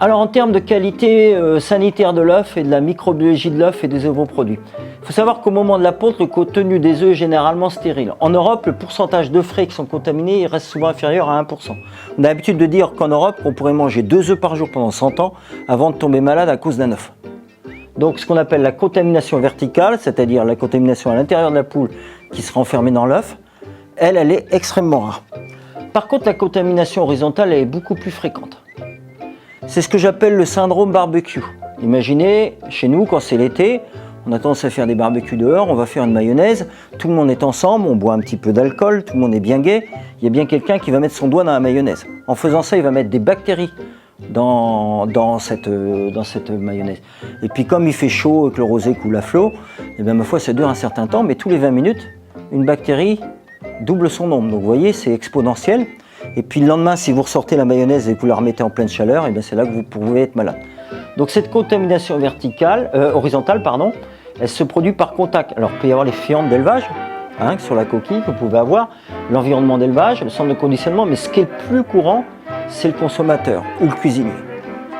Alors en termes de qualité sanitaire de l'œuf et de la microbiologie de l'œuf et des ovoproduits, il faut savoir qu'au moment de la ponte, le contenu des œufs est généralement stérile. En Europe, le pourcentage d'œufs frais qui sont contaminés reste souvent inférieur à 1%. On a l'habitude de dire qu'en Europe, on pourrait manger 2 œufs par jour pendant 100 ans avant de tomber malade à cause d'un œuf. Donc ce qu'on appelle la contamination verticale, c'est-à-dire la contamination à l'intérieur de la poule qui sera enfermée dans l'œuf, elle est extrêmement rare. Par contre, la contamination horizontale est beaucoup plus fréquente. C'est ce que j'appelle le syndrome barbecue. Imaginez, chez nous, quand c'est l'été, on a tendance à faire des barbecues dehors, on va faire une mayonnaise, tout le monde est ensemble, on boit un petit peu d'alcool, tout le monde est bien gai, il y a bien quelqu'un qui va mettre son doigt dans la mayonnaise. En faisant ça, il va mettre des bactéries dans cette mayonnaise. Et puis comme il fait chaud et que le rosé coule à flot, et bien ma foi ça dure un certain temps, mais tous les 20 minutes, une bactérie double son nombre. Donc vous voyez, c'est exponentiel. Et puis le lendemain, si vous ressortez la mayonnaise et que vous la remettez en pleine chaleur, et bien c'est là que vous pouvez être malade. Donc cette contamination horizontale, elle se produit par contact. Alors il peut y avoir les fientes d'élevage, sur la coquille que vous pouvez avoir, l'environnement d'élevage, le centre de conditionnement, mais ce qui est le plus courant, c'est le consommateur ou le cuisinier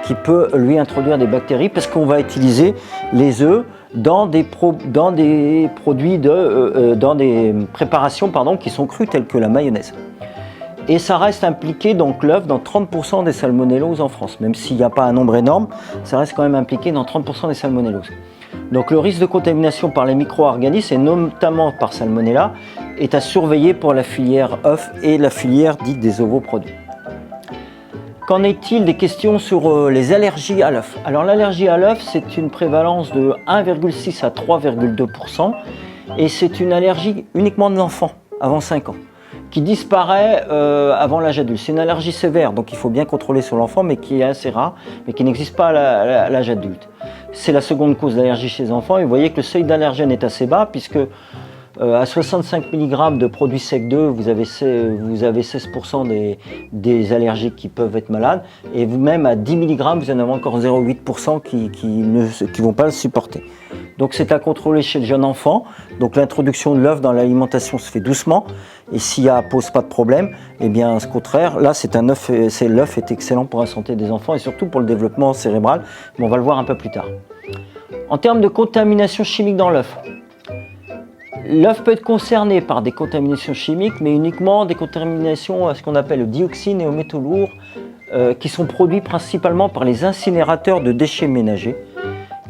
qui peut lui introduire des bactéries parce qu'on va utiliser les œufs dans des préparations qui sont crues telles que la mayonnaise. Et ça reste impliqué, donc l'œuf, dans 30% des salmonelloses en France. Même s'il n'y a pas un nombre énorme, ça reste quand même impliqué dans 30% des salmonelloses. Donc le risque de contamination par les micro-organismes, et notamment par salmonella, est à surveiller pour la filière œuf et la filière dite des ovoproduits. Qu'en est-il des questions sur les allergies à l'œuf? Alors l'allergie à l'œuf, c'est une prévalence de 1,6 à 3,2% et c'est une allergie uniquement de l'enfant, avant 5 ans, qui disparaît avant l'âge adulte. C'est une allergie sévère, donc il faut bien contrôler sur l'enfant, mais qui est assez rare, mais qui n'existe pas à l'âge adulte. C'est la seconde cause d'allergie chez les enfants, et vous voyez que le seuil d'allergène est assez bas, puisque à 65 mg de produits secs d'œufs, vous avez 16% des allergiques qui peuvent être malades, et vous-même à 10 mg, vous en avez encore 0,8% qui ne vont pas le supporter. Donc c'est à contrôler chez le jeune enfant. Donc l'introduction de l'œuf dans l'alimentation se fait doucement, et s'il ne pose pas de problème, eh bien au contraire, là l'œuf est excellent pour la santé des enfants et surtout pour le développement cérébral, mais on va le voir un peu plus tard. En termes de contamination chimique dans l'œuf, l'œuf peut être concerné par des contaminations chimiques, mais uniquement des contaminations à ce qu'on appelle dioxine et aux métaux lourds, qui sont produits principalement par les incinérateurs de déchets ménagers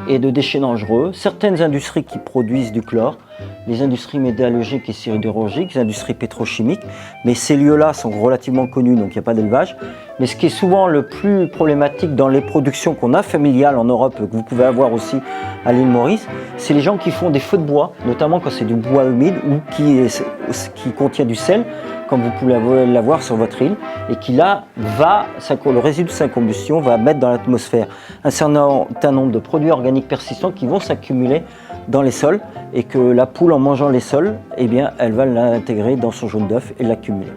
et de déchets dangereux. Certaines industries qui produisent du chlore, les industries métallurgiques et sidérurgiques, les industries pétrochimiques, mais ces lieux-là sont relativement connus, donc il n'y a pas d'élevage. Mais ce qui est souvent le plus problématique dans les productions qu'on a familiales en Europe, que vous pouvez avoir aussi à l'île Maurice, c'est les gens qui font des feux de bois, notamment quand c'est du bois humide ou qui contient du sel, comme vous pouvez l'avoir sur votre île, et qui là, le résidu de sa combustion va mettre dans l'atmosphère un certain nombre de produits organiques persistants qui vont s'accumuler dans les sols, et que la poule, en mangeant les sols, eh bien, elle va l'intégrer dans son jaune d'œuf et l'accumuler.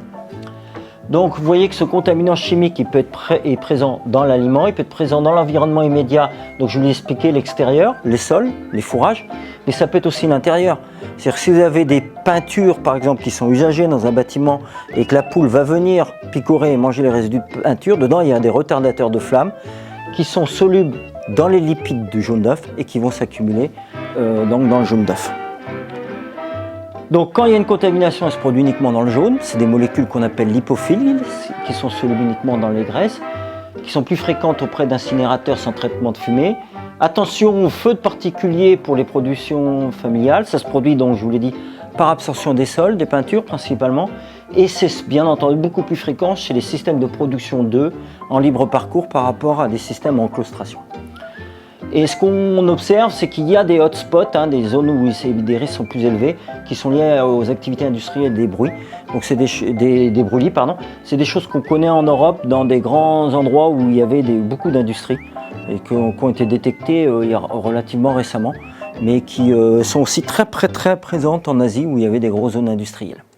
Donc vous voyez que ce contaminant chimique est présent dans l'aliment, il peut être présent dans l'environnement immédiat, donc je vous l'ai expliqué, l'extérieur, les sols, les fourrages, mais ça peut être aussi l'intérieur. C'est-à-dire que si vous avez des peintures par exemple qui sont usagées dans un bâtiment et que la poule va venir picorer et manger les résidus de peinture, dedans il y a des retardateurs de flamme qui sont solubles dans les lipides du jaune d'œuf et qui vont s'accumuler donc dans le jaune d'œuf. Donc quand il y a une contamination, elle se produit uniquement dans le jaune. C'est des molécules qu'on appelle lipophiles, qui sont solubles uniquement dans les graisses, qui sont plus fréquentes auprès d'incinérateurs sans traitement de fumée. Attention aux feux de particuliers pour les productions familiales. Ça se produit, donc je vous l'ai dit, par absorption des sols, des peintures principalement. Et c'est bien entendu beaucoup plus fréquent chez les systèmes de production d'œufs en libre parcours par rapport à des systèmes en claustration. Et ce qu'on observe, c'est qu'il y a des hotspots, des zones où des risques sont plus élevés, qui sont liés aux activités industrielles des bruits. Donc c'est des brûlis, c'est des choses qu'on connaît en Europe dans des grands endroits où il y avait beaucoup d'industries et qui ont été détectées relativement récemment, mais qui sont aussi très présentes en Asie où il y avait des grosses zones industrielles.